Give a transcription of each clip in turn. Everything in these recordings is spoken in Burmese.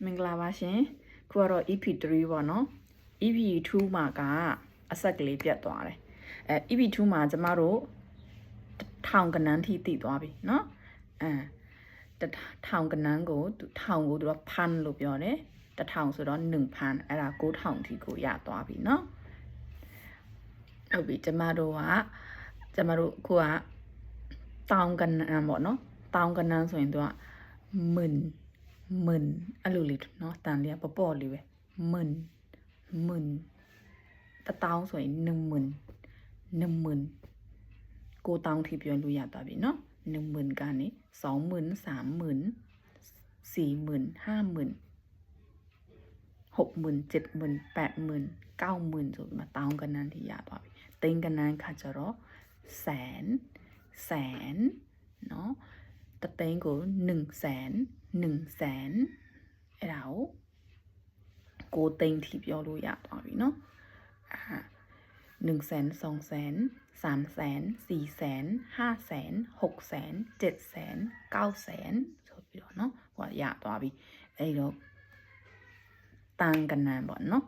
မင်္ဂလာပါရှင်ခုကတော့ EP3 ပေါ့နော် EP2 မှာကအဆက်ကလေးပြတ်သွားတယ်EP2 မှာကျမတို့ထောင်ကနန်းထိတည်သွားပြီเนาะထောင်ကနန်းကိုထောင်ကိုသူကဖန်လို့ပြောတယ်1000ဆိုတော့1ဖန်အဲ့ဒါ9000ထိကိုရသွားပြီเนาะဟုတ်ပြီကျမတို့ခုကတောင်ကနန်းပေါ့နော်တောင်ကနန်းဆိုရင်သူကหมื่นအဲ့လိုလေးเนาะတန်လေးကပေါ့လေးပဲหมื่น1000ဆိုရင်10,000ကိုတောင်းထိပြောလို့ရသွားပြီเนาะ10,000ကနေ20,000 30,000 40,000 50,000 60,000 70,000 80,000 90,000ဆိုပြီးမှတောင်းကနန်းထိရသွားပြီသိန်းကနန်းခါကျတော့แสนเนาะတသိန်းကို100,000အဲ့ဒါကို9သိန်းထိပြောလို့ရသွားပြီเนาะ100,000 200,000 300,000 400,000 500,000 600,000 700,000 900,000ဆိုပြီးတော့เนาะဟိုရသွားပြီအဲ့တော့တန်ကနန်းပေါ့เนาะ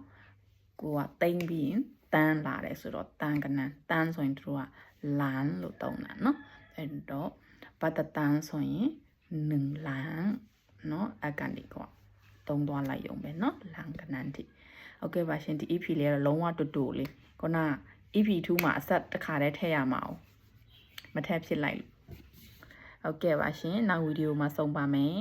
ကိုကသိန်းပြီးရင်တန်းလာတယ်ဆိုတော့တန်ကနန်းတန်းဆိုရင်တို့ကလမ်းလို့သုံးတာเนาะအဲ့တော့ဘတ်တန်းဆိုရင်1လမ်းเนาะအကနေကသုံးသွားလိုက်ရုံပဲเนาะလမ်းကနန်းတိโอเคပါရှင်ဒီ EP လေးကတော့လုံးဝတူတူလေးခုန EP2 မှာအဆက်တစ်ခါတည်းထည့်ရမှာအောင်မထည့်ဖြစ်လိုက်လို့โอเคပါရှင်နောက်ဗီဒီယိုမှာဆုံပါမယ်